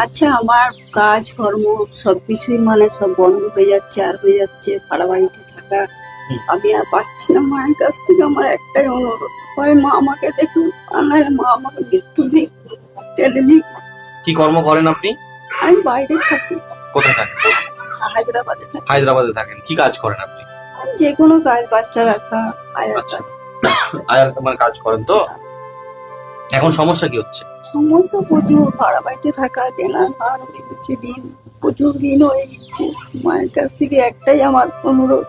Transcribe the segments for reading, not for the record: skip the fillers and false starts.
আচ্ছা, আমার কাজ কর্ম সবকিছুই মানে সব বন্ধ হয়ে যাচ্ছে আর হয়ে যাচ্ছে, ভাড়া বাড়িতে থাকা। আমি আর পাচ্ছি না। মায়ের কাছ থেকে আমার একটাই অনুরোধ, হয় মা আমাকে দেখুন, আর নাহলে মা আমাকে মৃত্যু দিক, টেনে দিক। কি কর্ম করেন আপনি? আমি বাইরে থাকি, কোথায় থাকেন? হায়দ্রাবাদে থাকি। হায়দ্রাবাদে থাকেন। কি কাজ করেন আপনি? যে কোনো কাজ, বাচ্চা রাখা, আয়ার আচ্ছা, কাজ। আয়ার মানে কাজ করেন তো? এখন সমস্যা কি হচ্ছে? সমস্ত প্রচুর ভাড়া বাড়িতে থাকা, দেনা ধার হয়ে গেছে, ঋণ, প্রচুর ঋণ হয়ে গেছে। মায়ের কাছ থেকে একটাই আমার অনুরোধ,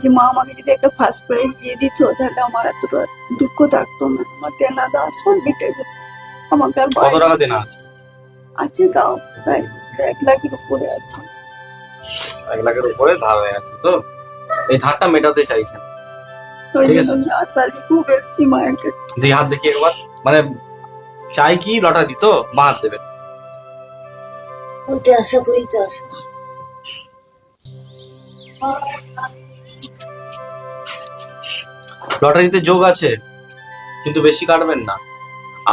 যে মা আমাকে যদি একটা ফার্স্ট প্রাইজ দিয়ে দিত, তাহলে আমার এতটা দুঃখ থাকতো না। আমার দেনা দাও সব মিটে যেত। আমাকে আর কত টাকা দেনা আছে? আছে, দাও প্রায় 1 লাখের উপরে আছে। 1 লাখের উপরে ধার হয়ে আছে তো? এই ধারটা মেটাতে চাইছেন? ওই ঠিক জন্য আছে। আমি আশালি খুব এসছি মায়ের কাছে। দিয়ে হাত দেখি একবার। মানে চাই কি লটারি তো? মা হাত দেবেন। ওইটা আশা করেই তো আসে। লটারিতে যোগ আছে, কিন্তু বেশি কাটবেন না।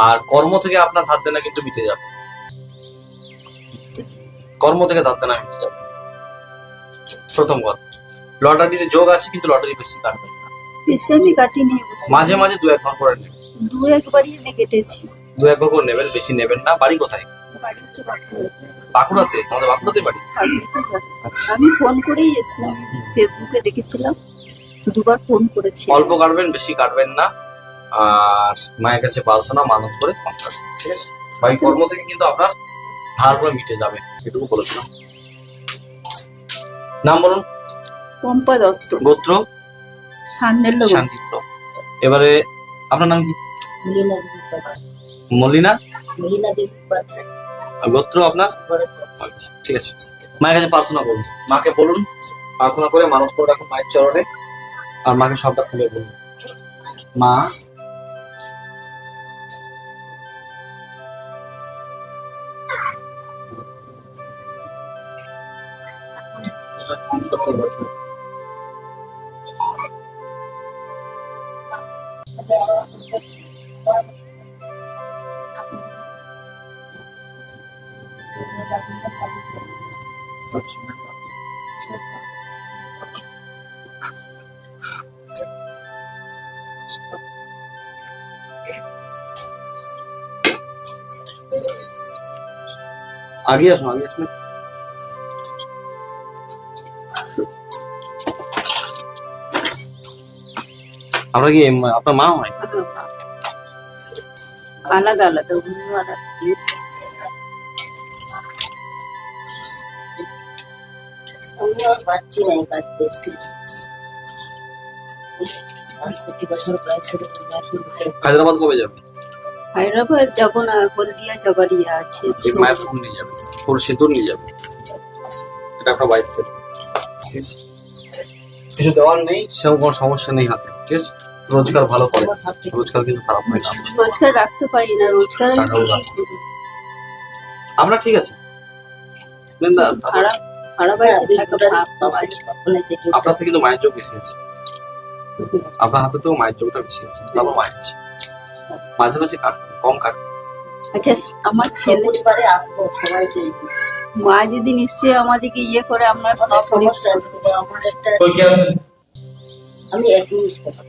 আর কর্ম থেকে আপনার ধার দেনা কিন্তু মিটে যাবে। কর্ম থেকে ধার দেনা মিটে যাবে, প্রথম কথা। লটারিতে যোগ আছে, কিন্তু লটারি বেশি কাটবেন না। বেশি আমি কাটিনি অবশ্য। মাঝে মাঝে 2-1 ঘর করে নেবেন। 2-1বারই আমি কেটেছি। 2-1 ঘর করে নেবেন, বেশি নেবেন না। বাড়ি কোথায়? বাড়ি হচ্ছে বাঁকুড়া। বাঁকুড়াতে? আমাদের বাঁকুড়াতে বাড়ি। আমি ফোন করেই এসেছিলাম, ফেসবুকে দেখেছিলাম, 2বার ফোন করেছি। অল্প কাটবেন, বেশি কাটবেন না। আর মায়ের কাছে প্রার্থনা মানত করে কম কাটবেন, ঠিক আছে? ভাই, কর্ম থেকে কিন্তু আপনার ধার করে মিটে যাবে, এটুকু বলেছিলাম। নাম বলুন। পম্পা দত্ত, গোত্র? সান্ডেল। শান্তিপ্র। এবারে আপনার নাম কি? মলিনা দেবী উপাধ্যায়। মলিনা? মলিনা দেবী উপাধ্যায়। আর গোত্র আপনার? ভরদ্বাজ। আচ্ছা, ঠিক আছে। মায়ের কাছে প্রার্থনা করুন। মাকে বলুন, প্রার্থনা করে মানত করে রাখুন মায়ের চরণে। আর মাকে সবটা খুলে বলুন। মা, আগে আসুন, আগে আসুন। আপনার কি আপনার মা হয়? আলাদা আলাদা। আমি আর পাচ্ছি না এই কাজ দেখতে। 65 বছর বয়স হলে হায়দ্রাবাদ কবে যাবে? হায়দ্রাবাদ যাবো না, হলদিয়া যাবার ইয়ে আছে। এক মায়ের ফুল নিয়ে যাবে, ফুল সিঁদুর নিয়ে যাবে। এটা আপনার বাইক থেকে, ঠিক আছে? কিছু দেওয়ার নেই, সেরকম কোনো সমস্যা নেই হাতে, ঠিক আছে? রোজগার ভালো করে, রোজগার কিন্তু খারাপ হয় না। রোজগার রাখতে পারি না, রোজগার আমি টাকাও রাখতে আপনার ঠিক আছে বিন্দাস। ভাড়া বাড়িতে থাকা আপনার থেকে কিন্তু মায়ের যোগ বেশি আছে। আপনার হাতে তো মায়ের যোগটা বেশি আছে, তারপর মায়ের আছে। মাঝে মাঝে কম কাট। আচ্ছা, আমার ছেলে পরিবারে আসবো সবাইকে। মা যদি নিশ্চয়ই আমাদেরকে ইয়ে করে, আমরা সমস্যা আছে, আমার একটা কই কি আছে? আমি 1 মিনিট কথা